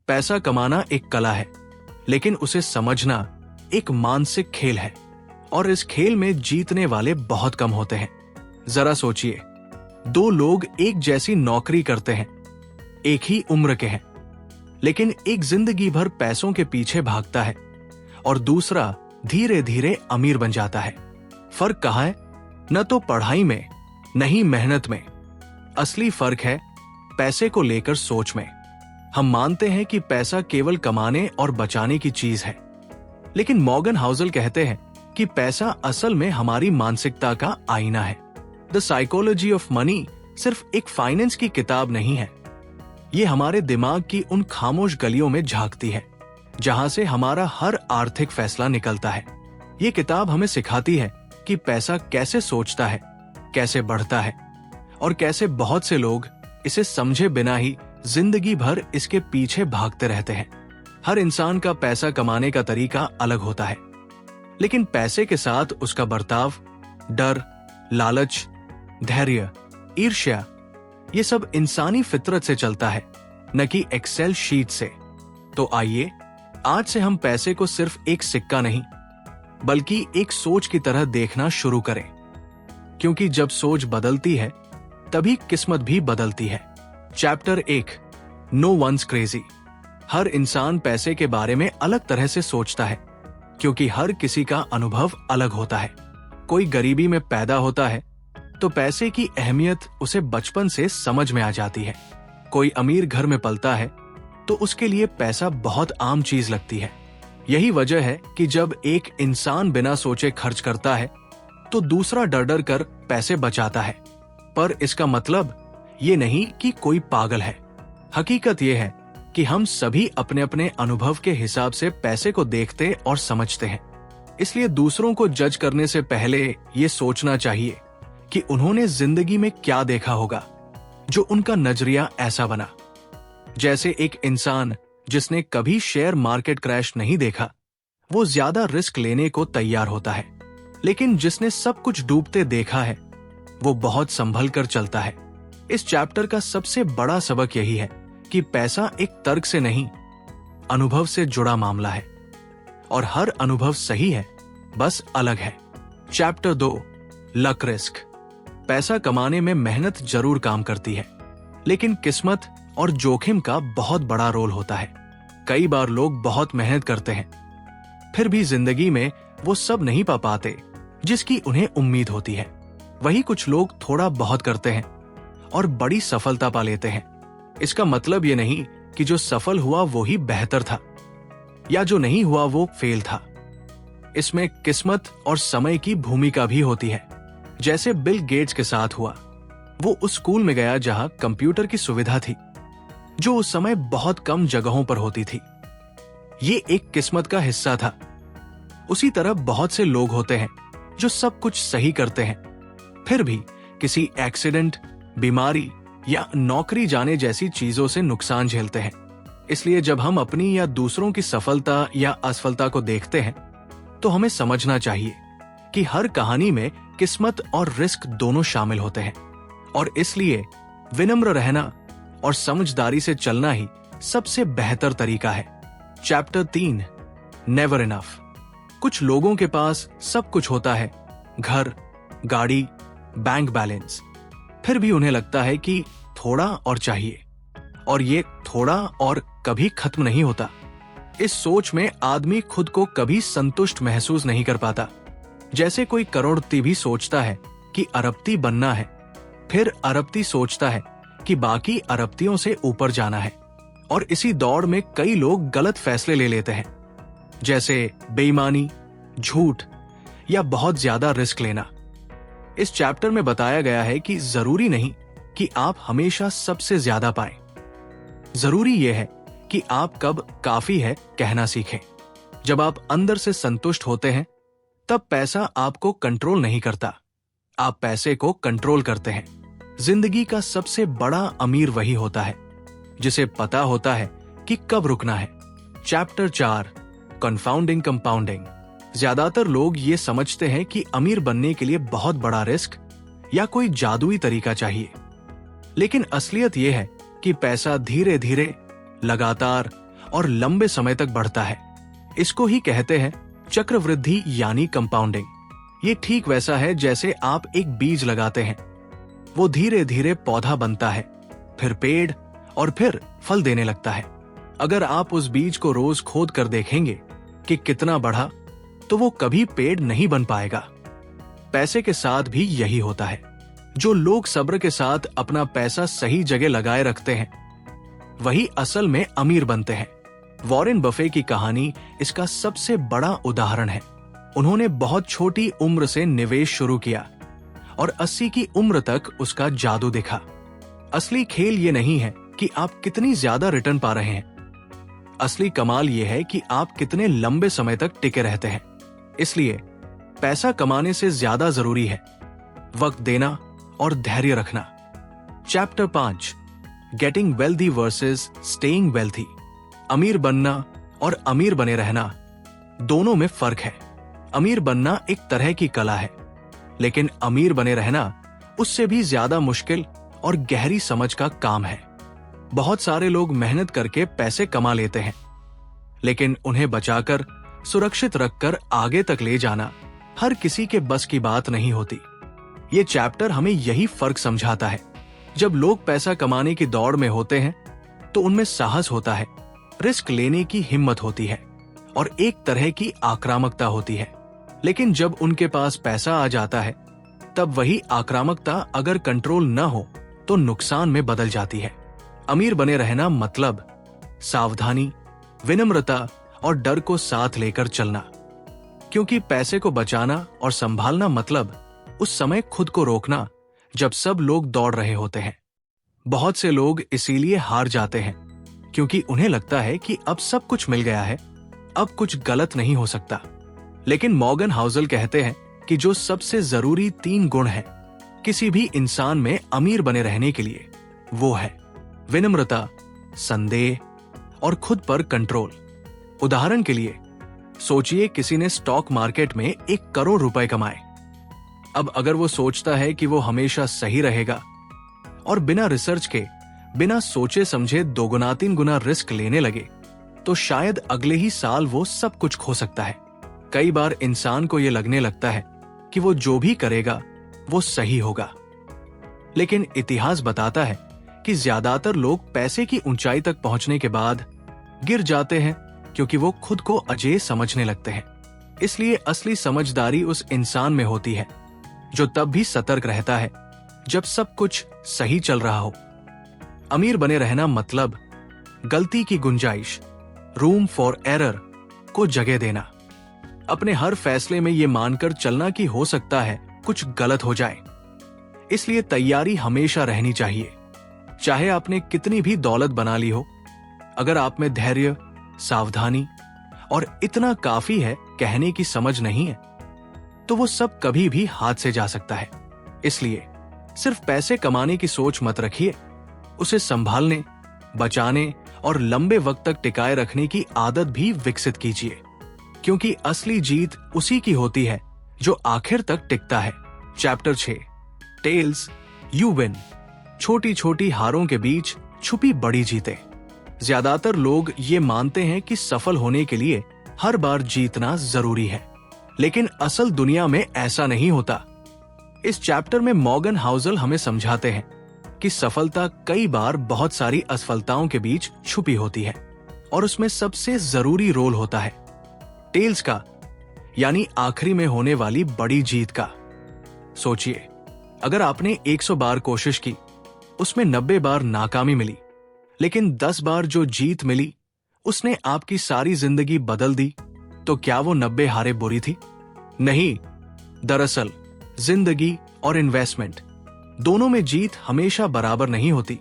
पैसा कमाना एक कला है, लेकिन उसे समझना एक मानसिक खेल है, और इस खेल में जीतने वाले बहुत कम होते हैं। जरा सोचिए, दो लोग एक जैसी नौकरी करते हैं, एक ही उम्र के हैं, लेकिन एक जिंदगी भर पैसों के पीछे भागता है और दूसरा धीरे धीरे अमीर बन जाता है। फर्क कहाँ है? न तो पढ़ाई में, न ही मेहनत में। असली फर्क है पैसे को लेकर सोच में। हम मानते हैं कि पैसा केवल कमाने और बचाने की चीज है, लेकिन मॉर्गन हाउसल कहते हैं कि पैसा असल में हमारी मानसिकता का आईना है। द साइकोलॉजी ऑफ मनी सिर्फ एक फाइनेंस की किताब नहीं है, ये हमारे दिमाग की उन खामोश गलियों में झांकती है जहां से हमारा हर आर्थिक फैसला निकलता है। ये किताब हमें सिखाती है कि पैसा कैसे सोचता है, कैसे बढ़ता है, और कैसे बहुत से लोग इसे समझे बिना ही जिंदगी भर इसके पीछे भागते रहते हैं। हर इंसान का पैसा कमाने का तरीका अलग होता है, लेकिन पैसे के साथ उसका बर्ताव, डर, लालच, धैर्य, ईर्ष्या, ये सब इंसानी फितरत से चलता है, न कि एक्सेल शीट से। तो आइए आज से हम पैसे को सिर्फ एक सिक्का नहीं, बल्कि एक सोच की तरह देखना शुरू करें, क्योंकि जब सोच बदलती है तभी किस्मत भी बदलती है। Chapter 1, no one's crazy. हर इंसान पैसे के बारे में अलग तरह से सोचता है, क्योंकि हर किसी का अनुभव अलग होता है। कोई गरीबी में पैदा होता है तो पैसे की अहमियत उसे बचपन से समझ में आ जाती है। कोई अमीर घर में पलता है तो उसके लिए पैसा बहुत आम चीज लगती है। यही वजह है कि जब एक इंसान बिना सोचे खर्च करता है तो दूसरा डर डर कर पैसे बचाता है। पर इसका मतलब ये नहीं कि कोई पागल है। हकीकत ये है कि हम सभी अपने अपने अनुभव के हिसाब से पैसे को देखते और समझते हैं। इसलिए दूसरों को जज करने से पहले ये सोचना चाहिए कि उन्होंने जिंदगी में क्या देखा होगा जो उनका नजरिया ऐसा बना। जैसे एक इंसान जिसने कभी शेयर मार्केट क्रैश नहीं देखा, वो ज्यादा रिस्क लेने को तैयार होता है, लेकिन जिसने सब कुछ डूबते देखा है वो बहुत संभल कर चलता है। इस चैप्टर का सबसे बड़ा सबक यही है कि पैसा एक तर्क से नहीं, अनुभव से जुड़ा मामला है, और हर अनुभव सही है, बस अलग है। Chapter 2, luck risk. पैसा कमाने में मेहनत जरूर काम करती है, लेकिन किस्मत और जोखिम का बहुत बड़ा रोल होता है। कई बार लोग बहुत मेहनत करते हैं, फिर भी जिंदगी में वो सब नहीं पा पाते जिसकी उन्हें उम्मीद होती है। वही कुछ लोग थोड़ा बहुत करते हैं और बड़ी सफलता पा लेते हैं। इसका मतलब ये नहीं कि जो सफल हुआ वो ही बेहतर था, या जो नहीं हुआ वो फेल था। इसमें किस्मत और समय की भूमिका भी होती है। जैसे बिल गेट्स के साथ हुआ, वो उस स्कूल में गया जहां कंप्यूटर की सुविधा थी, जो उस समय बहुत कम जगहों पर होती थी। ये एक किस्मत का हिस्सा था। उसी तरह बहुत से लोग होते हैं जो सब कुछ सही करते हैं, फिर भी किसी एक्सीडेंट, बीमारी या नौकरी जाने जैसी चीजों से नुकसान झेलते हैं। इसलिए जब हम अपनी या दूसरों की सफलता या असफलता को देखते हैं तो हमें समझना चाहिए कि हर कहानी में किस्मत और रिस्क दोनों शामिल होते हैं, और इसलिए विनम्र रहना और समझदारी से चलना ही सबसे बेहतर तरीका है। Chapter 3, never enough. कुछ लोगों के पास सब कुछ होता है, घर, गाड़ी, बैंक बैलेंस, फिर भी उन्हें लगता है कि थोड़ा और चाहिए, और ये थोड़ा और कभी खत्म नहीं होता। इस सोच में आदमी खुद को कभी संतुष्ट महसूस नहीं कर पाता। जैसे कोई करोड़पति भी सोचता है कि अरबपति बनना है, फिर अरबपति सोचता है कि बाकी अरबपतियों से ऊपर जाना है, और इसी दौड़ में कई लोग गलत फैसले ले लेते हैं, जैसे बेईमानी, झूठ या बहुत ज्यादा रिस्क लेना। इस चैप्टर में बताया गया है कि जरूरी नहीं कि आप हमेशा सबसे ज्यादा पाएं। जरूरी यह है कि आप कब काफी है कहना सीखें। जब आप अंदर से संतुष्ट होते हैं तब पैसा आपको कंट्रोल नहीं करता, आप पैसे को कंट्रोल करते हैं। जिंदगी का सबसे बड़ा अमीर वही होता है जिसे पता होता है कि कब रुकना है। Chapter 4, confounding compounding. ज्यादातर लोग ये समझते हैं कि अमीर बनने के लिए बहुत बड़ा रिस्क या कोई जादुई तरीका चाहिए, लेकिन असलियत यह है कि पैसा धीरे धीरे, लगातार और लंबे समय तक बढ़ता है। इसको ही कहते हैं चक्रवृद्धि यानी कंपाउंडिंग। ये ठीक वैसा है जैसे आप एक बीज लगाते हैं। वो धीरे धीरे पौधा बनता है, फिर पेड़ और फिर फल देने लगता है। अगर आप उस बीज को रोज खोद कर देखेंगे कि कितना बढ़ा, तो वो कभी पेड़ नहीं बन पाएगा। पैसे के साथ भी यही होता है। जो लोग सब्र के साथ अपना पैसा सही जगह लगाए रखते हैं, वही असल में अमीर बनते हैं। वॉरेन बफे की कहानी इसका सबसे बड़ा उदाहरण है। उन्होंने बहुत छोटी उम्र से निवेश शुरू किया और 80 की उम्र तक उसका जादू दिखा। असली खेल ये नहीं है कि आप कितनी ज्यादा रिटर्न पा रहे हैं। असली कमाल ये है कि आप कितने लंबे समय तक टिके रहते हैं। इसलिए पैसा कमाने से ज्यादा जरूरी है वक्त देना और धैर्य रखना। Chapter 5, getting wealthy versus staying wealthy. अमीर बनना और अमीर बने रहना दोनों में फर्क है। अमीर बनना एक तरह की कला है, लेकिन अमीर बने रहना उससे भी ज्यादा मुश्किल और गहरी समझ का काम है। बहुत सारे लोग मेहनत करके पैसे कमा लेते हैं, लेकिन उन्हें बचाकर सुरक्षित रखकर आगे तक ले जाना हर किसी के बस की बात नहीं होती। ये चैप्टर हमें यही फर्क समझाता है। जब लोग पैसा कमाने की दौड़ में होते हैं तो उनमें साहस होता है, रिस्क लेने की हिम्मत होती है और एक तरह की आक्रामकता होती है। लेकिन जब उनके पास पैसा आ जाता है, तब वही आक्रामकता अगर कंट्रोल न हो तो नुकसान में बदल जाती है। अमीर बने रहना मतलब सावधानी, विनम्रता और डर को साथ लेकर चलना, क्योंकि पैसे को बचाना और संभालना मतलब उस समय खुद को रोकना जब सब लोग दौड़ रहे होते हैं। बहुत से लोग इसीलिए हार जाते हैं क्योंकि उन्हें लगता है कि अब सब कुछ मिल गया है, अब कुछ गलत नहीं हो सकता। लेकिन मॉर्गन हाउसल कहते हैं कि जो सबसे जरूरी 3 गुण हैं किसी भी इंसान में अमीर बने रहने के लिए, वो है विनम्रता, संदेह और खुद पर कंट्रोल। उदाहरण के लिए सोचिए किसी ने स्टॉक मार्केट में 1 करोड़ रुपए कमाए। अब अगर वो सोचता है कि वो हमेशा सही रहेगा और बिना रिसर्च के, बिना सोचे समझे 2 गुना 3 गुना रिस्क लेने लगे, तो शायद अगले ही साल वो सब कुछ खो सकता है। कई बार इंसान को ये लगने लगता है कि वो जो भी करेगा वो सही होगा, लेकिन इतिहास बताता है कि ज्यादातर लोग पैसे की ऊंचाई तक पहुंचने के बाद गिर जाते हैं क्योंकि वो खुद को अजेय समझने लगते हैं। इसलिए असली समझदारी उस इंसान में होती है जो तब भी सतर्क रहता है जब सब कुछ सही चल रहा हो। अमीर बने रहना मतलब गलती की गुंजाइश, रूम फॉर एरर को जगह देना। अपने हर फैसले में ये मानकर चलना कि हो सकता है कुछ गलत हो जाए। इसलिए तैयारी हमेशा रहनी चाहिए। चाहे आपने कितनी भी दौलत बना ली हो, अगर आप में धैर्य, सावधानी और इतना काफी है कहने की समझ नहीं है, तो वो सब कभी भी हाथ से जा सकता है। इसलिए सिर्फ पैसे कमाने की सोच मत रखिए, उसे संभालने, बचाने और लंबे वक्त तक टिकाए रखने की आदत भी विकसित कीजिए, क्योंकि असली जीत उसी की होती है जो आखिर तक टिकता है। Chapter 6, tells you win. छोटी छोटी हारों के बीच छुपी बड़ी जीतें। ज्यादातर लोग ये मानते हैं कि सफल होने के लिए हर बार जीतना जरूरी है, लेकिन असल दुनिया में ऐसा नहीं होता। इस चैप्टर में मॉर्गन हाउसल हमें समझाते हैं कि सफलता कई बार बहुत सारी असफलताओं के बीच छुपी होती है और उसमें सबसे जरूरी रोल होता है टेल्स का, यानी आखिरी में होने वाली बड़ी जीत का। सोचिए, अगर आपने 100 बार कोशिश की, उसमें 90 बार नाकामी मिली, लेकिन 10 बार जो जीत मिली उसने आपकी सारी जिंदगी बदल दी, तो क्या वो 90 हारें बुरी थी? नहीं। दरअसल जिंदगी और इन्वेस्टमेंट दोनों में जीत हमेशा बराबर नहीं होती।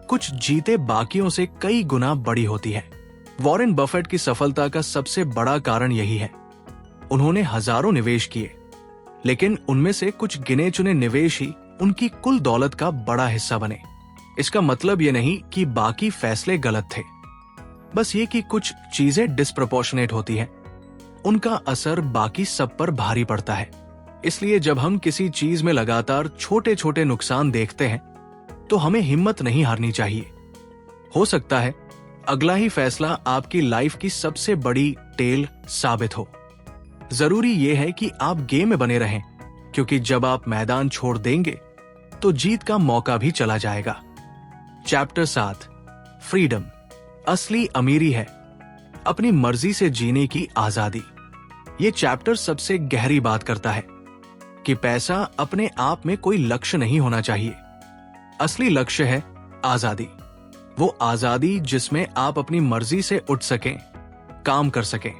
कुछ जीतें बाकियों से कई गुना बड़ी होती है। वॉरेन बफेट की सफलता का सबसे बड़ा कारण यही है। उन्होंने हजारों निवेश किए, लेकिन उनमें से कुछ गिने चुने निवेश ही उनकी कुल दौलत का बड़ा हिस्सा बने। इसका मतलब ये नहीं कि बाकी फैसले गलत थे, बस ये कि कुछ चीजें डिस्प्रोपोर्शनेट होती हैं, उनका असर बाकी सब पर भारी पड़ता है। इसलिए जब हम किसी चीज में लगातार छोटे छोटे नुकसान देखते हैं, तो हमें हिम्मत नहीं हारनी चाहिए। हो सकता है अगला ही फैसला आपकी लाइफ की सबसे बड़ी टेल साबित हो। जरूरी यह है कि आप गेम में बने रहें, क्योंकि जब आप मैदान छोड़ देंगे तो जीत का मौका भी चला जाएगा। चैप्टर 7, फ्रीडम, असली अमीरी है अपनी मर्जी से जीने की आजादी। ये चैप्टर सबसे गहरी बात करता है कि पैसा अपने आप में कोई लक्ष्य नहीं होना चाहिए। असली लक्ष्य है आजादी, वो आजादी जिसमें आप अपनी मर्जी से उठ सकें, काम कर सकें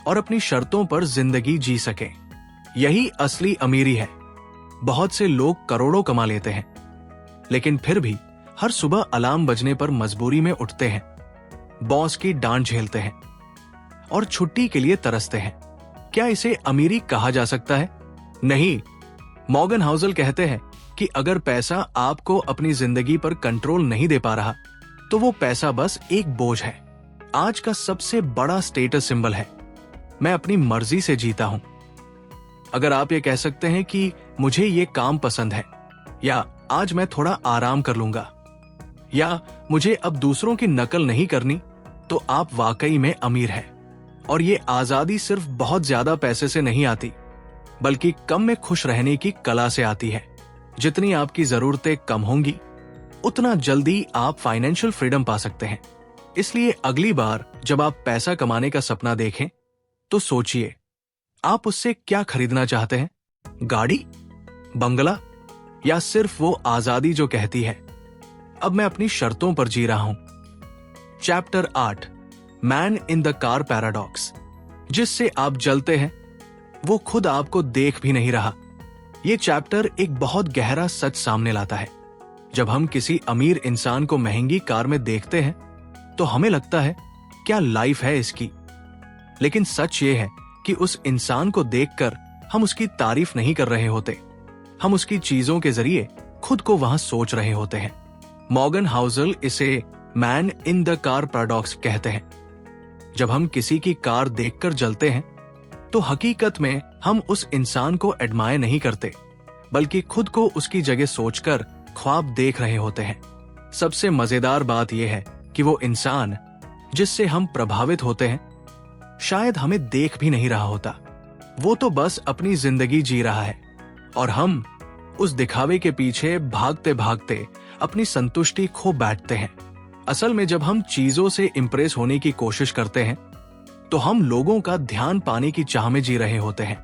और अपनी शर्तों पर जिंदगी जी सकें। यही असली अमीरी है। बहुत से लोग करोड़ों कमा लेते हैं, लेकिन फिर भी हर सुबह अलार्म बजने पर मजबूरी में उठते हैं, बॉस की डांट झेलते हैं और छुट्टी के लिए तरसते हैं। क्या इसे अमीरी कहा जा सकता है? नहीं। मॉर्गन हाउसल कहते हैं कि अगर पैसा आपको अपनी जिंदगी पर कंट्रोल नहीं दे पा रहा, तो वो पैसा बस एक बोझ है। आज का सबसे बड़ा स्टेटस सिंबल है, मैं अपनी मर्जी से जीता हूं। अगर आप ये कह सकते हैं कि मुझे ये काम पसंद है, या आज मैं थोड़ा आराम कर लूंगा, या मुझे अब दूसरों की नकल नहीं करनी, तो आप वाकई में अमीर हैं। और ये आजादी सिर्फ बहुत ज्यादा पैसे से नहीं आती, बल्कि कम में खुश रहने की कला से आती है। जितनी आपकी जरूरतें कम होंगी, उतना जल्दी आप फाइनेंशियल फ्रीडम पा सकते हैं। इसलिए अगली बार जब आप पैसा कमाने का सपना देखें, तो सोचिए आप उससे क्या खरीदना चाहते हैं? गाड़ी, बंगला, या सिर्फ वो आजादी जो कहती है अब मैं अपनी शर्तों पर जी रहा हूं। Chapter 8, man in the car paradox, जिससे आप जलते हैं वो खुद आपको देख भी नहीं रहा। ये चैप्टर एक बहुत गहरा सच सामने लाता है। जब हम किसी अमीर इंसान को महंगी कार में देखते हैं, तो हमें लगता है क्या लाइफ है इसकी। लेकिन सच ये है कि उस इंसान को देखकर हम उसकी तारीफ नहीं कर रहे होते, हम उसकी चीजों के जरिए खुद को वहां सोच रहे होते हैं। मॉर्गन हाउसल इसे man in the car paradox कहते हैं। जब हम किसी की कार देखकर जलते हैं, तो हकीकत में हम उस इंसान को एडमायर नहीं करते, बल्कि खुद को उसकी जगह सोचकर ख्वाब देख रहे होते हैं। सबसे मजेदार बात यह है कि वो इंसान जिससे हम प्रभावित होते हैं, शायद हमें देख भी नहीं रहा होता। वो तो बस अपनी जिंदगी जी रहा है, और हम उस दिखावे के पीछे भागते भागते अपनी संतुष्टि खो बैठते हैं। असल में जब हम चीजों से इंप्रेस होने की कोशिश करते हैं, तो हम लोगों का ध्यान पाने की चाह में जी रहे होते हैं।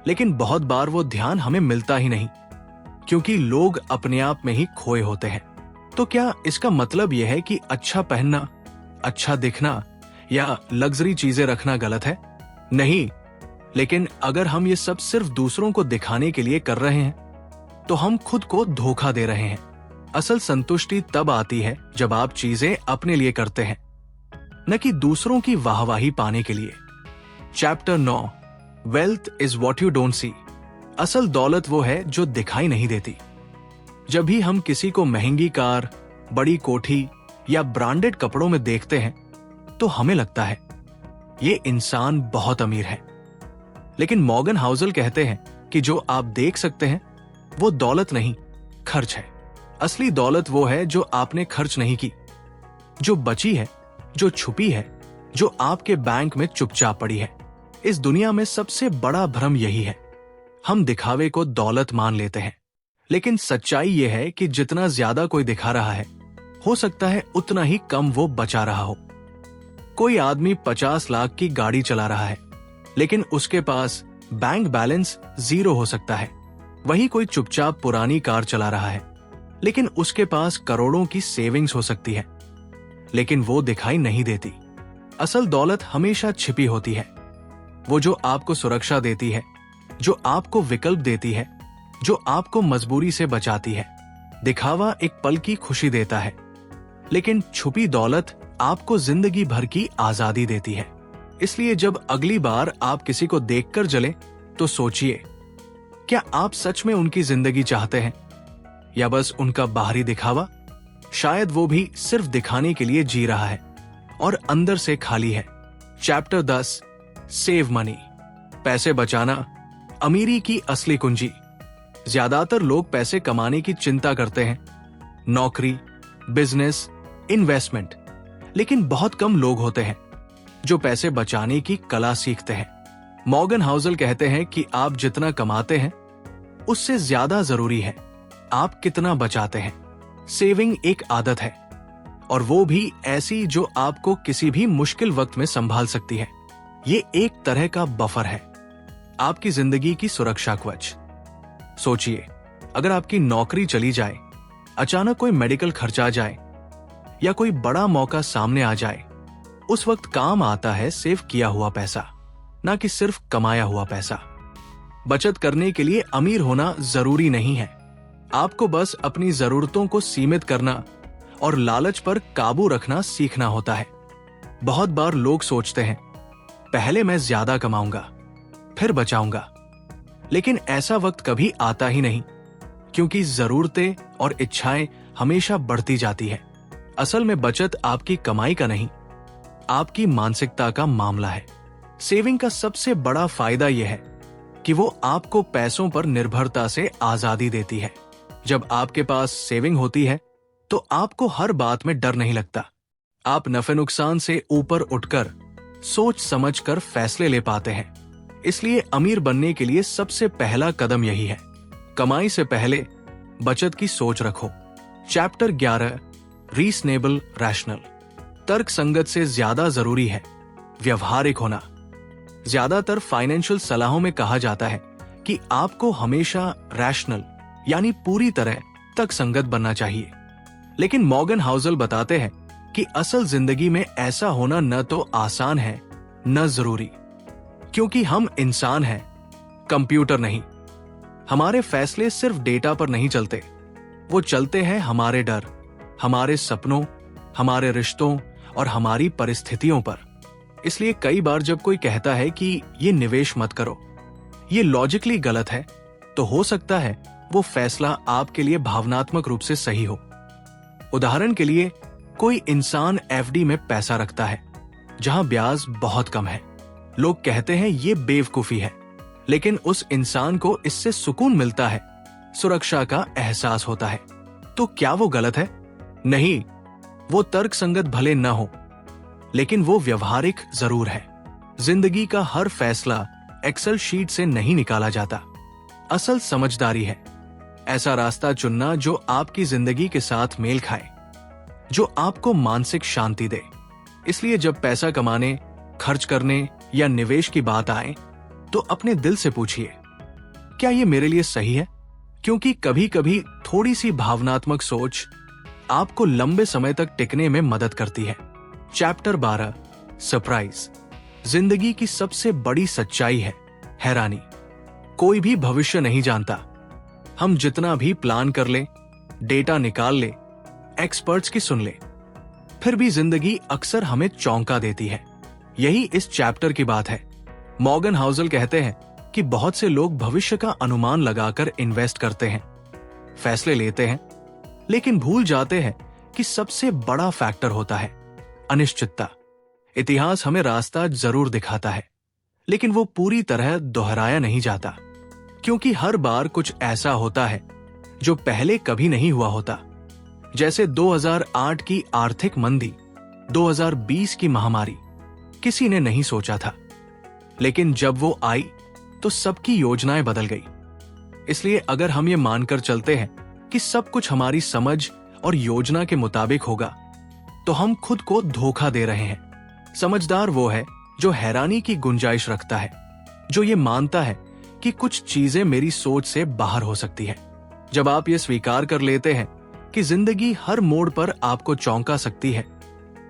लेकिन बहुत बार वो ध्यान हमें मिलता ही नहीं, क्योंकि लोग अपने आप में ही खोए होते हैं। तो क्या इसका मतलब यह है कि अच्छा पहनना, अच्छा दिखना या लग्जरी चीजें रखना गलत है? नहीं। लेकिन अगर हम ये सब सिर्फ दूसरों को दिखाने के लिए कर रहे हैं, तो हम खुद को धोखा दे रहे हैं। असल संतुष्टि तब आती है जब आप चीजें अपने लिए करते हैं, न कि दूसरों की वाहवाही पाने के लिए। Chapter 9, wealth is what you don't see, असल दौलत वो है जो दिखाई नहीं देती। जब भी हम किसी को महंगी कार, बड़ी कोठी या ब्रांडेड कपड़ों में देखते हैं, तो हमें लगता है ये इंसान बहुत अमीर है। लेकिन मॉर्गन हाउसल कहते हैं कि जो आप देख सकते हैं वो दौलत नहीं, खर्च है। असली दौलत वो है जो आपने खर्च नहीं की, जो बची है, जो छुपी है, जो आपके बैंक में चुपचाप पड़ी है। इस दुनिया में सबसे बड़ा भ्रम यही है, हम दिखावे को दौलत मान लेते हैं। लेकिन सच्चाई यह है कि जितना ज्यादा कोई दिखा रहा है, हो सकता है उतना ही कम वो बचा रहा हो। कोई आदमी 50 लाख की गाड़ी चला रहा है, लेकिन उसके पास बैंक बैलेंस 0 हो सकता है। वही कोई चुपचाप पुरानी कार चला रहा है, लेकिन उसके पास करोड़ों की सेविंग्स हो सकती है, लेकिन वो दिखाई नहीं देती। असल दौलत हमेशा छिपी होती है, वो जो आपको सुरक्षा देती है, जो आपको विकल्प देती है, जो आपको मजबूरी से बचाती है। दिखावा एक पल की खुशी देता है, लेकिन छुपी दौलत आपको जिंदगी भर की आजादी देती है। इसलिए जब अगली बार आप किसी को देखकर जले, तो सोचिए, क्या आप सच में उनकी जिंदगी चाहते हैं या बस उनका बाहरी दिखावा? शायद वो भी सिर्फ दिखाने के लिए जी रहा है और अंदर से खाली है। चैप्टर 10, सेव मनी, पैसे बचाना अमीरी की असली कुंजी। ज्यादातर लोग पैसे कमाने की चिंता करते हैं, नौकरी, बिजनेस, इन्वेस्टमेंट, लेकिन बहुत कम लोग होते हैं जो पैसे बचाने की कला सीखते हैं। मॉर्गन हाउसल कहते हैं कि आप जितना कमाते हैं उससे ज्यादा जरूरी है आप कितना बचाते हैं। सेविंग एक आदत है, और वो भी ऐसी जो आपको किसी भी मुश्किल वक्त में संभाल सकती है। ये एक तरह का बफर है, आपकी जिंदगी की सुरक्षा कवच। सोचिए, अगर आपकी नौकरी चली जाए, अचानक कोई मेडिकल खर्च आ जाए या कोई बड़ा मौका सामने आ जाए, उस वक्त काम आता है सेव किया हुआ पैसा, ना कि सिर्फ कमाया हुआ पैसा। बचत करने के लिए अमीर होना जरूरी नहीं है, आपको बस अपनी जरूरतों को सीमित करना और लालच पर काबू रखना सीखना होता है। बहुत बार लोग सोचते हैं पहले मैं ज्यादा कमाऊंगा फिर बचाऊंगा, लेकिन ऐसा वक्त कभी आता ही नहीं, क्योंकि जरूरतें और इच्छाएं हमेशा बढ़ती जाती है। असल में बचत आपकी कमाई का नहीं, आपकी मानसिकता का मामला है। सेविंग का सबसे बड़ा फायदा यह है कि वो आपको पैसों पर निर्भरता से आजादी देती है। जब आपके पास सेविंग होती है तो आपको हर बात में डर नहीं लगता। आप नफे नुकसान से ऊपर उठकर सोच समझकर फैसले ले पाते हैं। इसलिए अमीर बनने के लिए सबसे पहला कदम यही है, कमाई से पहले बचत की सोच रखो। Chapter 11, reasonable rational. तर्क संगत से ज्यादा जरूरी है व्यवहारिक होना। ज्यादातर फाइनेंशियल सलाहों में कहा जाता है कि आपको हमेशा रैशनल यानी पूरी तरह तर्क संगत बनना चाहिए, लेकिन मॉर्गन हाउसल बताते हैं कि असल जिंदगी में ऐसा होना न तो आसान है न जरूरी, क्योंकि हम इंसान हैं, कंप्यूटर नहीं। हमारे फैसले सिर्फ डेटा पर नहीं चलते, वो चलते हैं हमारे डर, हमारे सपनों, हमारे रिश्तों और हमारी परिस्थितियों पर। इसलिए कई बार जब कोई कहता है कि ये निवेश मत करो, ये लॉजिकली गलत है, तो हो सकता है वो फैसला आपके लिए भावनात्मक रूप से सही हो। उदाहरण के लिए, कोई इंसान एफडी में पैसा रखता है जहां ब्याज बहुत कम है। लोग कहते हैं ये बेवकूफी है, लेकिन उस इंसान को इससे सुकून मिलता है, सुरक्षा का एहसास होता है। तो क्या वो गलत है? नहीं, वो तर्क संगत भले न हो, लेकिन वो व्यवहारिक जरूर है। जिंदगी का हर फैसला एक्सेल शीट से नहीं निकाला जाता। असल समझदारी है ऐसा रास्ता चुनना जो आपकी जिंदगी के साथ मेल खाए, जो आपको मानसिक शांति दे। इसलिए जब पैसा कमाने, खर्च करने या निवेश की बात आए, तो अपने दिल से पूछिए, क्या ये मेरे लिए सही है? क्योंकि कभी कभी थोड़ी सी भावनात्मक सोच आपको लंबे समय तक टिकने में मदद करती है। Chapter 12, surprise. जिंदगी की सबसे बड़ी सच्चाई है हैरानी। कोई भी भविष्य नहीं जानता। हम जितना भी प्लान कर ले, डेटा निकाल ले, एक्सपर्ट्स की सुन ले, फिर भी जिंदगी अक्सर हमें चौंका देती है। यही इस चैप्टर की बात है। मॉर्गन हाउसल कहते हैं कि बहुत से लोग भविष्य का अनुमान लगाकर इन्वेस्ट करते हैं, फैसले लेते हैं, लेकिन भूल जाते हैं कि सबसे बड़ा फैक्टर होता है अनिश्चितता। इतिहास हमें रास्ता जरूर दिखाता है, लेकिन वो पूरी तरह दोहराया नहीं जाता, क्योंकि हर बार कुछ ऐसा होता है जो पहले कभी नहीं हुआ होता। जैसे 2008 की आर्थिक मंदी, 2020 की महामारी किसी ने नहीं सोचा था, लेकिन जब वो आई तो सबकी योजनाएं बदल गई। इसलिए अगर हम ये मानकर चलते हैं कि सब कुछ हमारी समझ और योजना के मुताबिक होगा, तो हम खुद को धोखा दे रहे हैं। समझदार वो है जो हैरानी की गुंजाइश रखता है, जो ये मानता है कि कुछ चीजें मेरी सोच से बाहर हो सकती है। जब आप ये स्वीकार कर लेते हैं कि जिंदगी हर मोड़ पर आपको चौंका सकती है,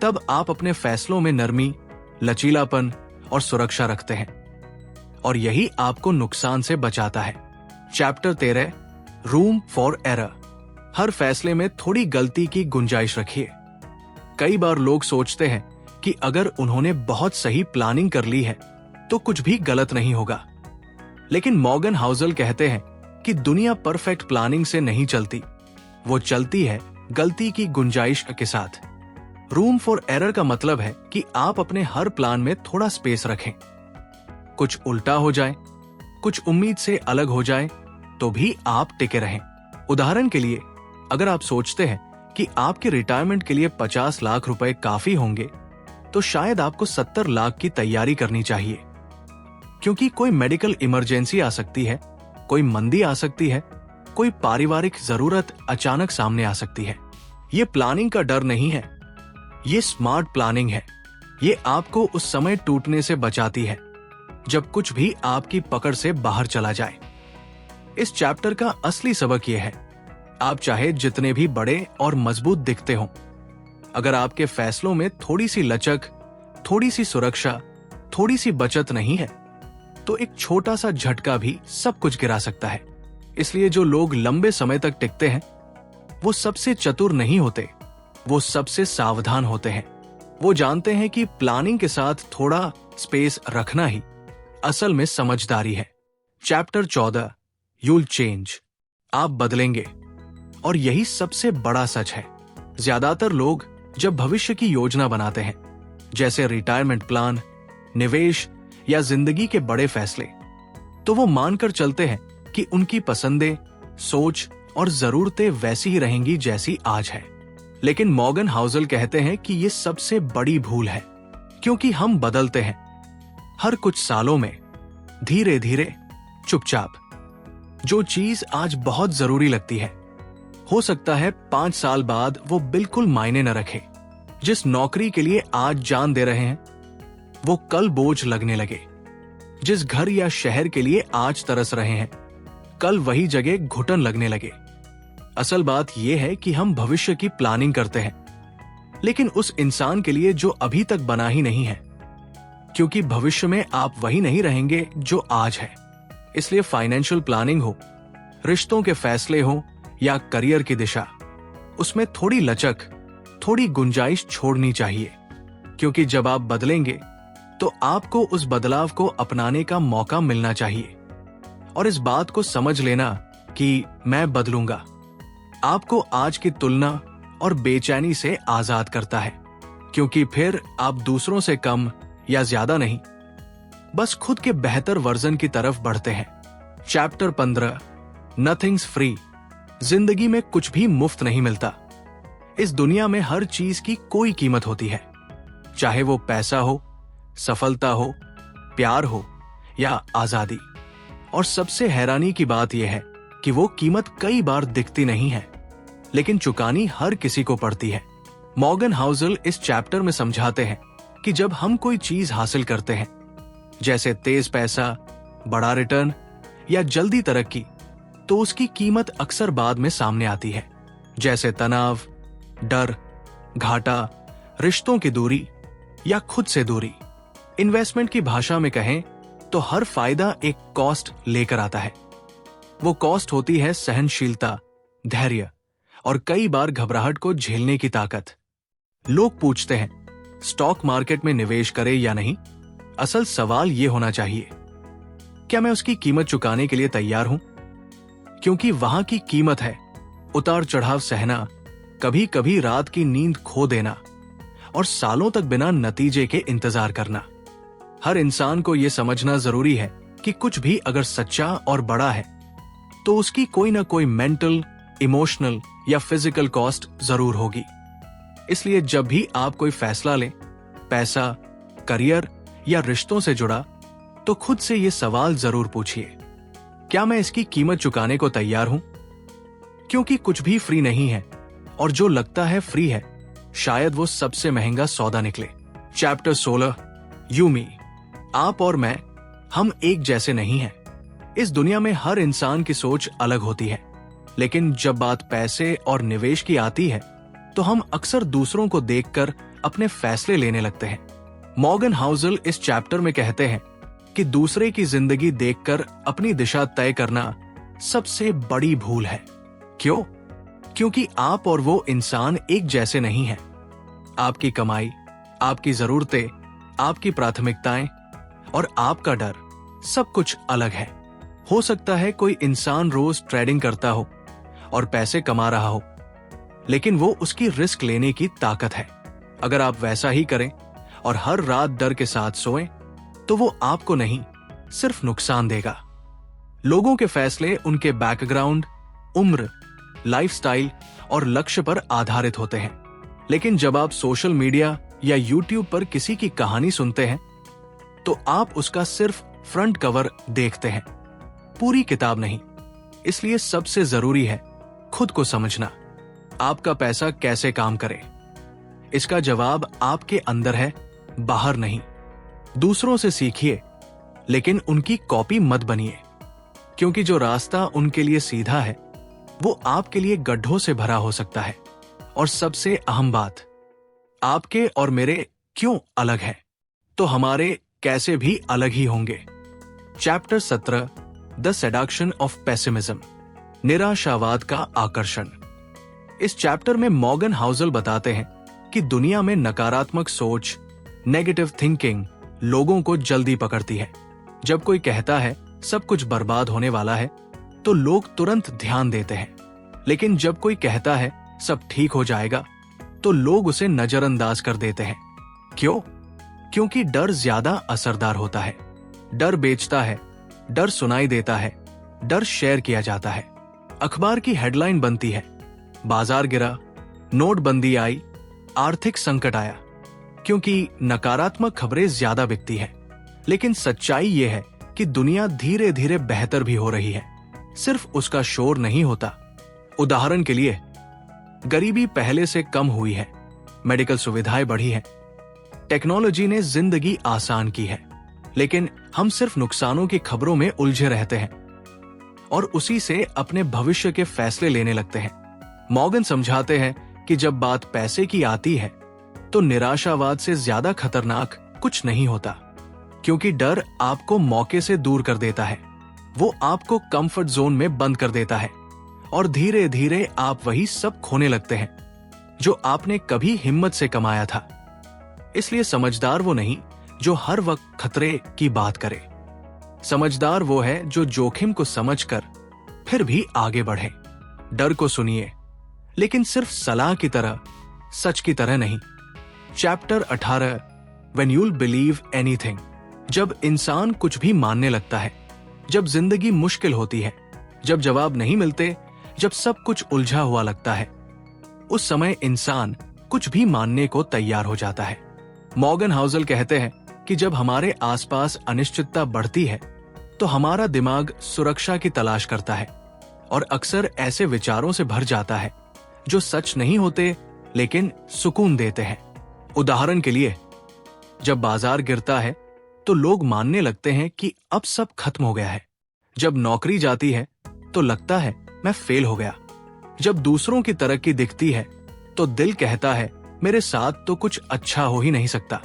तब आप अपने फैसलों में नरमी, लचीलापन और सुरक्षा रखते हैं, और यही आपको नुकसान से बचाता है। Chapter 13, room for error. हर फैसले में थोड़ी गलती की गुंजाइश रखिए। कई बार लोग सोचते हैं कि अगर उन्होंने बहुत सही प्लानिंग कर ली है तो कुछ भी गलत नहीं होगा, लेकिन मॉर्गन हाउसल कहते हैं कि दुनिया परफेक्ट प्लानिंग से नहीं चलती, वो चलती है गलती की गुंजाइश के साथ। रूम फॉर एरर का मतलब है कि आप अपने हर प्लान में थोड़ा स्पेस रखें। कुछ उल्टा हो जाए, कुछ उम्मीद से अलग हो जाए, तो भी आप टिके रहें। उदाहरण के लिए, अगर आप सोचते हैं कि आपके रिटायरमेंट के लिए 50 लाख रुपए काफी होंगे, तो शायद आपको 70 लाख की तैयारी करनी चाहिए। क्योंकि कोई मेडिकल इमरजेंसी आ सकती है, कोई मंदी आ सकती है, कोई पारिवारिक जरूरत अचानक सामने आ सकती है। ये प्लानिंग का डर नहीं है, ये स्मार्ट प्लानिंग है। ये आपको उस समय टूटने से बचाती है जब कुछ भी आपकी पकड़ से बाहर चला जाए। इस चैप्टर का असली सबक यह है, आप चाहे जितने भी बड़े और मजबूत दिखते हो, अगर आपके फैसलों में थोड़ी सी लचक, थोड़ी सी सुरक्षा, थोड़ी सी बचत नहीं है, तो एक छोटा सा झटका भी सब कुछ गिरा सकता है। इसलिए जो लोग लंबे समय तक टिकते हैं, वो सबसे चतुर नहीं होते, वो सबसे सावधान होते हैं। वो जानते हैं कि प्लानिंग के साथ थोड़ा स्पेस रखना ही असल में समझदारी है। चैप्टर 14, यूल चेंज, आप बदलेंगे। और यही सबसे बड़ा सच है। ज्यादातर लोग जब भविष्य की योजना बनाते हैं, जैसे रिटायरमेंट प्लान, निवेश या जिंदगी के बड़े फैसले, तो वो मानकर चलते हैं कि उनकी पसंदें, सोच और जरूरतें वैसी ही रहेंगी जैसी आज है। लेकिन मॉर्गन हाउसल कहते हैं कि ये सबसे बड़ी भूल है, क्योंकि हम बदलते हैं हर कुछ सालों में, धीरे धीरे, चुपचाप। जो चीज आज बहुत जरूरी लगती है, हो सकता है 5 साल बाद वो बिल्कुल मायने न रखे। जिस नौकरी के लिए आज जान दे रहे हैं, वो कल बोझ लगने लगे। जिस घर या शहर के लिए आज तरस रहे हैं, कल वही जगह घुटन लगने लगे। असल बात यह है कि हम भविष्य की प्लानिंग करते हैं, लेकिन उस इंसान के लिए जो अभी तक बना ही नहीं है, क्योंकि भविष्य में आप वही नहीं रहेंगे जो आज है। इसलिए फाइनेंशियल प्लानिंग हो, रिश्तों के फैसले हो या करियर की दिशा, उसमें थोड़ी लचक, थोड़ी गुंजाइश छोड़नी चाहिए। क्योंकि जब आप बदलेंगे तो आपको उस बदलाव को अपनाने का मौका मिलना चाहिए। और इस बात को समझ लेना कि मैं बदलूंगा, आपको आज की तुलना और बेचैनी से आजाद करता है। क्योंकि फिर आप दूसरों से कम या ज्यादा नहीं, बस खुद के बेहतर वर्जन की तरफ बढ़ते हैं। चैप्टर 15, नथिंग्स फ्री, जिंदगी में कुछ भी मुफ्त नहीं मिलता। इस दुनिया में हर चीज की कोई कीमत होती है, चाहे वो पैसा हो, सफलता हो, प्यार हो या आजादी। और सबसे हैरानी की बात यह है कि वो कीमत कई बार दिखती नहीं है, लेकिन चुकानी हर किसी को पड़ती है। मॉर्गन हाउसल इस चैप्टर में समझाते हैं कि जब हम कोई चीज हासिल करते हैं, जैसे तेज पैसा, बड़ा रिटर्न या जल्दी तरक्की, तो उसकी कीमत अक्सर बाद में सामने आती है, जैसे तनाव, डर, घाटा, रिश्तों की दूरी या खुद से दूरी। इन्वेस्टमेंट की भाषा में कहें तो हर फायदा एक कॉस्ट लेकर आता है। वो कॉस्ट होती है सहनशीलता, धैर्य और कई बार घबराहट को झेलने की ताकत। लोग पूछते हैं, स्टॉक मार्केट में निवेश करें या नहीं? असल सवाल यह होना चाहिए, क्या मैं उसकी कीमत चुकाने के लिए तैयार हूं? क्योंकि वहां की कीमत है उतार चढ़ाव सहना, कभी कभी रात की नींद खो देना और सालों तक बिना नतीजे के इंतजार करना। हर इंसान को यह समझना जरूरी है कि कुछ भी अगर सच्चा और बड़ा है, तो उसकी कोई ना कोई मेंटल, इमोशनल या फिजिकल कॉस्ट जरूर होगी। इसलिए जब भी आप कोई फैसला लें, पैसा, करियर या रिश्तों से जुड़ा, तो खुद से यह सवाल जरूर पूछिए, क्या मैं इसकी कीमत चुकाने को तैयार हूं? क्योंकि कुछ भी फ्री नहीं है, और जो लगता है फ्री है, शायद वो सबसे महंगा सौदा निकले। चैप्टर 16, यू मी, आप और मैं, हम एक जैसे नहीं हैं। इस दुनिया में हर इंसान की सोच अलग होती है, लेकिन जब बात पैसे और निवेश की आती है, तो हम अक्सर दूसरों को देखकर अपने फैसले लेने लगते हैं। मॉर्गन हाउसल इस चैप्टर में कहते हैं कि दूसरे की जिंदगी देखकर अपनी दिशा तय करना सबसे बड़ी भूल है। क्यों? क्योंकि आप और वो इंसान एक जैसे नहीं हैं। आपकी कमाई, आपकी जरूरतें, आपकी प्राथमिकताएं और आपका डर, सब कुछ अलग है। हो सकता है कोई इंसान रोज ट्रेडिंग करता हो और पैसे कमा रहा हो, लेकिन वो उसकी रिस्क लेने की ताकत है। अगर आप वैसा ही करें और हर रात डर के साथ सोएं, तो वो आपको नहीं, सिर्फ नुकसान देगा। लोगों के फैसले उनके बैकग्राउंड, उम्र, लाइफस्टाइल और लक्ष्य पर आधारित होते हैं। लेकिन जब आप सोशल मीडिया या यूट्यूब पर किसी की कहानी सुनते हैं तो आप उसका सिर्फ फ्रंट कवर देखते हैं, पूरी किताब नहीं। इसलिए सबसे जरूरी है खुद को समझना। आपका पैसा कैसे काम करे, इसका जवाब आपके अंदर है, बाहर नहीं। दूसरों से सीखिए, लेकिन उनकी कॉपी मत बनिए, क्योंकि जो रास्ता उनके लिए सीधा है वो आपके लिए गड्ढों से भरा हो सकता है। और सबसे अहम बात, आपके और मेरे क्यों अलग है, तो हमारे कैसे भी अलग ही होंगे। Chapter 17, the seduction of pessimism, निराशावाद का आकर्षण। इस चैप्टर में मॉर्गन हाउसल बताते हैं कि दुनिया में नकारात्मक सोच, नेगेटिव थिंकिंग लोगों को जल्दी पकड़ती है। जब कोई कहता है सब कुछ बर्बाद होने वाला है तो लोग तुरंत ध्यान देते हैं, लेकिन जब कोई कहता है सब ठीक हो जाएगा तो लोग उसे नजरअंदाज कर देते हैं। क्यों? क्योंकि डर ज्यादा असरदार होता है। डर बेचता है, डर सुनाई देता है, डर शेयर किया जाता है। अखबार की हेडलाइन बनती है, बाजार गिरा, नोटबंदी आई, आर्थिक संकट आया, क्योंकि नकारात्मक खबरें ज्यादा बिकती है। लेकिन सच्चाई यह है कि दुनिया धीरे धीरे बेहतर भी हो रही है, सिर्फ उसका शोर नहीं होता। उदाहरण के लिए, गरीबी पहले से कम हुई है, मेडिकल सुविधाएं बढ़ी है, टेक्नोलॉजी ने जिंदगी आसान की है, लेकिन हम सिर्फ नुकसानों की खबरों में उलझे रहते हैं और उसी से अपने भविष्य के फैसले लेने लगते हैं। मॉर्गन समझाते हैं कि जब बात पैसे की आती है तो निराशावाद से ज्यादा खतरनाक कुछ नहीं होता, क्योंकि डर आपको मौके से दूर कर देता है। वो आपको कंफर्ट जोन में बंद कर देता है और धीरे धीरे आप वही सब खोने लगते हैं जो आपने कभी हिम्मत से कमाया था। इसलिए समझदार वो नहीं जो हर वक्त खतरे की बात करे। समझदार वो है जो जोखिम को समझकर फिर भी आगे बढ़े। डर को सुनिए, लेकिन सिर्फ सलाह की तरह, सच की तरह नहीं। Chapter 18, when you'll believe anything. जब इंसान कुछ भी मानने लगता है, जब जिंदगी मुश्किल होती है, जब जवाब नहीं मिलते, जब सब कुछ उलझा हुआ लगता है, उस समय इंसान कुछ भी मानने को तैयार हो जाता है। मॉर्गन हाउसल कहते हैं कि जब हमारे आसपास अनिश्चितता बढ़ती है तो हमारा दिमाग सुरक्षा की तलाश करता है और अक्सर ऐसे विचारों से भर जाता है जो सच नहीं होते लेकिन सुकून देते हैं। उदाहरण के लिए, जब बाजार गिरता है तो लोग मानने लगते हैं कि अब सब खत्म हो गया है। जब नौकरी जाती है तो लगता है मैं फेल हो गया। जब दूसरों की तरक्की दिखती है तो दिल कहता है मेरे साथ तो कुछ अच्छा हो ही नहीं सकता।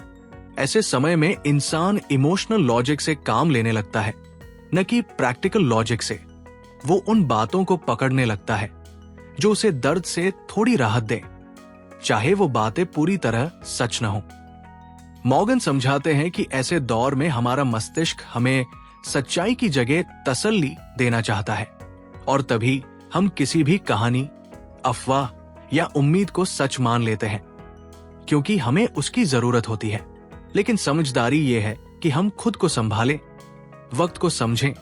ऐसे समय में इंसान इमोशनल लॉजिक से काम लेने लगता है, न कि प्रैक्टिकल लॉजिक से। वो उन बातों को पकड़ने लगता है जो उसे दर्द से थोड़ी राहत दे, चाहे वो बातें पूरी तरह सच न हो। मॉर्गन समझाते हैं कि ऐसे दौर में हमारा मस्तिष्क हमें सच्चाई की जगह तसल्ली देना चाहता है और तभी हम किसी भी कहानी, अफवाह या उम्मीद को सच मान लेते हैं, क्योंकि हमें उसकी जरूरत होती है। लेकिन समझदारी ये है कि हम खुद को संभालें, वक्त को समझें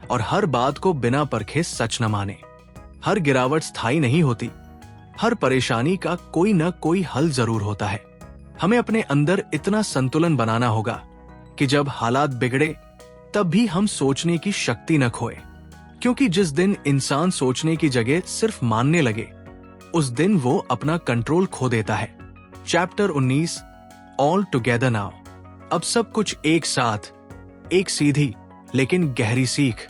और हर बात को बिना परखे सच न माने। हर गिरावट स्थायी नहीं होती, हर परेशानी का कोई न कोई हल जरूर होता है। हमें अपने अंदर इतना संतुलन बनाना होगा कि जब हालात बिगड़े तब भी हम सोचने की शक्ति न खोए, क्योंकि जिस दिन इंसान सोचने की जगह सिर्फ मानने लगे, उस दिन वो अपना कंट्रोल खो देता है। Chapter 19, all together now. अब सब कुछ एक साथ, एक सीधी लेकिन गहरी सीख।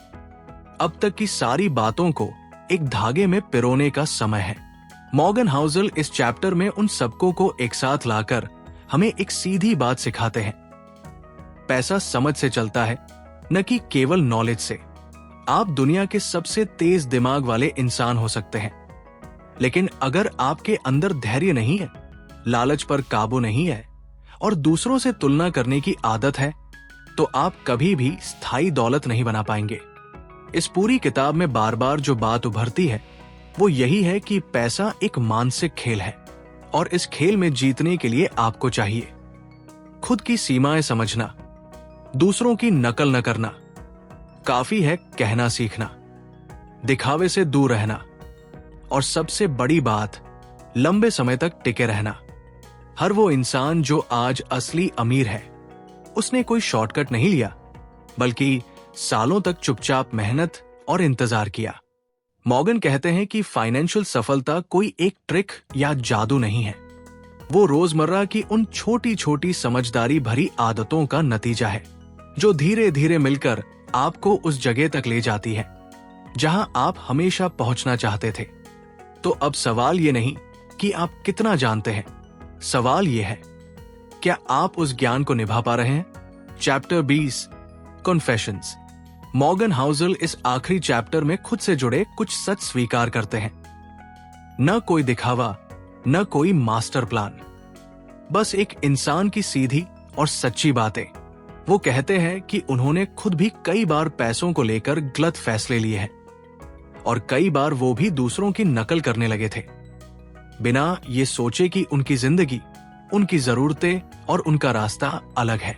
अब तक की सारी बातों को एक धागे में पिरोने का समय है। मॉर्गन हाउसल इस चैप्टर में उन सबको को एक साथ लाकर हमें एक सीधी बात सिखाते हैं। पैसा समझ से चलता है, न कि केवल नॉलेज से। आप दुनिया के सबसे तेज दिमाग वाले इंसान हो सकते हैं, लेकिन अगर आपके अंदर धैर्य नहीं है, लालच पर काबू नहीं है और दूसरों से तुलना करने की आदत है, तो आप कभी भी स्थायी दौलत नहीं बना पाएंगे। इस पूरी किताब में बार बार जो बात उभरती है वो यही है कि पैसा एक मानसिक खेल है और इस खेल में जीतने के लिए आपको चाहिए खुद की सीमाएं समझना, दूसरों की नकल न करना, काफी है कहना सीखना, दिखावे से दूर रहना और सबसे बड़ी बात, लंबे समय तक टिके रहना। हर वो इंसान जो आज असली अमीर है, उसने कोई शॉर्टकट नहीं लिया, बल्कि सालों तक चुपचाप मेहनत और इंतजार किया। मॉर्गन कहते हैं कि फाइनेंशियल सफलता कोई एक ट्रिक या जादू नहीं है, वो रोजमर्रा की उन छोटी छोटी समझदारी भरी आदतों का नतीजा है, जो धीरे धीरे मिलकर आपको उस जगह तक ले जाती है जहां आप हमेशा पहुंचना चाहते थे। तो अब सवाल ये नहीं कि आप कितना जानते हैं, सवाल ये है, क्या आप उस ज्ञान को निभा पा रहे हैं? चैप्टर 20, कॉन्फेशंस। मॉर्गन हाउसल इस आखिरी चैप्टर में खुद से जुड़े कुछ सच स्वीकार करते हैं। न कोई दिखावा, न कोई मास्टर प्लान, बस एक इंसान की सीधी और सच्ची बातें। वो कहते हैं कि उन्होंने खुद भी कई बार पैसों को लेकर गलत फैसले लिए हैं और कई बार वो भी दूसरों की नकल करने लगे थे, बिना ये सोचे कि उनकी जिंदगी, उनकी जरूरतें और उनका रास्ता अलग है।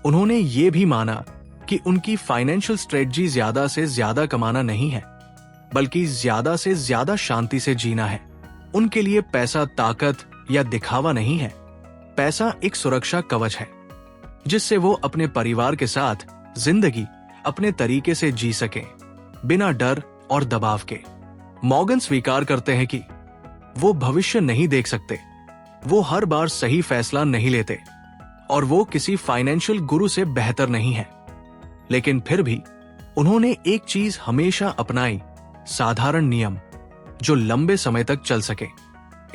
उन्होंने ये भी माना कि उनकी फाइनेंशियल स्ट्रेटजी ज्यादा से ज्यादा कमाना नहीं है, बल्कि ज्यादा से ज्यादा शांति से जीना है। उनके लिए पैसा ताकत या दिखावा नहीं है, पैसा एक सुरक्षा कवच है जिससे वो अपने परिवार के साथ जिंदगी अपने तरीके से जी सकें, बिना डर और दबाव के। मॉर्गन स्वीकार करते हैं कि वो भविष्य नहीं देख सकते, वो हर बार सही फैसला नहीं लेते और वो किसी फाइनेंशियल गुरु से बेहतर नहीं है, लेकिन फिर भी उन्होंने एक चीज हमेशा अपनाई, साधारण नियम जो लंबे समय तक चल सके।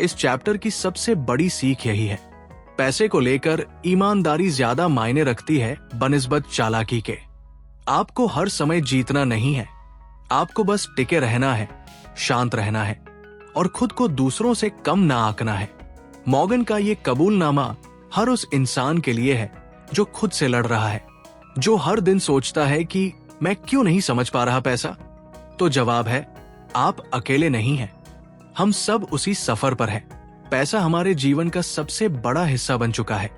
इस चैप्टर की सबसे बड़ी सीख यही है, पैसे को लेकर ईमानदारी ज्यादा मायने रखती है बनिस्बत चालाकी के। आपको हर समय जीतना नहीं है, आपको बस टिके रहना है, शांत रहना है और खुद को दूसरों से कम ना आंकना है। मॉर्गन का ये कबूलनामा हर उस इंसान के लिए है जो खुद से लड़ रहा है, जो हर दिन सोचता है कि मैं क्यों नहीं समझ पा रहा पैसा। तो जवाब है, आप अकेले नहीं हैं, हम सब उसी सफर पर हैं। पैसा हमारे जीवन का सबसे बड़ा हिस्सा बन चुका है,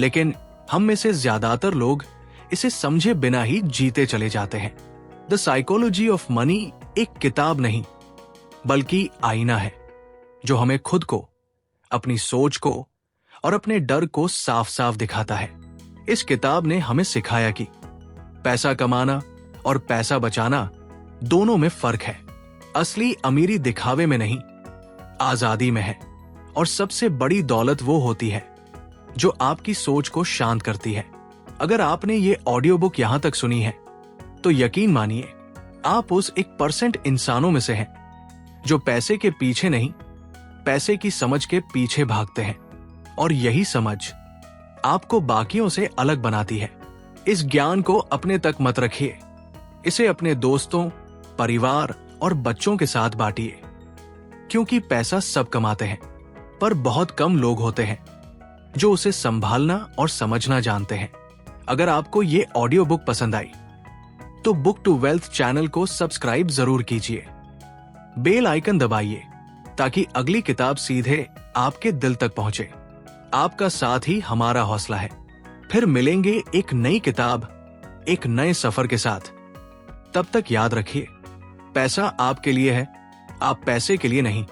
लेकिन हम में से ज्यादातर लोग इसे समझे बिना ही जीते चले जाते हैं। द साइकोलॉजी ऑफ मनी एक किताब नहीं, बल्कि आईना है जो हमें खुद को, अपनी सोच को और अपने डर को साफ साफ दिखाता है। इस किताब ने हमें सिखाया कि पैसा कमाना और पैसा बचाना दोनों में फर्क है। असली अमीरी दिखावे में नहीं, आजादी में है। और सबसे बड़ी दौलत वो होती है जो आपकी सोच को शांत करती है। अगर आपने ये ऑडियो बुक यहां तक सुनी है तो यकीन मानिए आप उस 1% इंसानों में से हैं जो पैसे के पीछे नहीं, पैसे की समझ के पीछे भागते हैं। और यही समझ आपको बाकियों से अलग बनाती है। इस ज्ञान को अपने तक मत रखिए, इसे अपने दोस्तों, परिवार और बच्चों के साथ बांटिए, क्योंकि पैसा सब कमाते हैं, पर बहुत कम लोग होते हैं जो उसे संभालना और समझना जानते हैं। अगर आपको ये ऑडियो बुक पसंद आई तो बुक टू वेल्थ चैनल को सब्सक्राइब जरूर कीजिए, बेल आइकन दबाइए ताकि अगली किताब सीधे आपके दिल तक पहुंचे। आपका साथ ही हमारा हौसला है। फिर मिलेंगे एक नई किताब, एक नए सफर के साथ। तब तक याद रखिए, पैसा आपके लिए है, आप पैसे के लिए नहीं।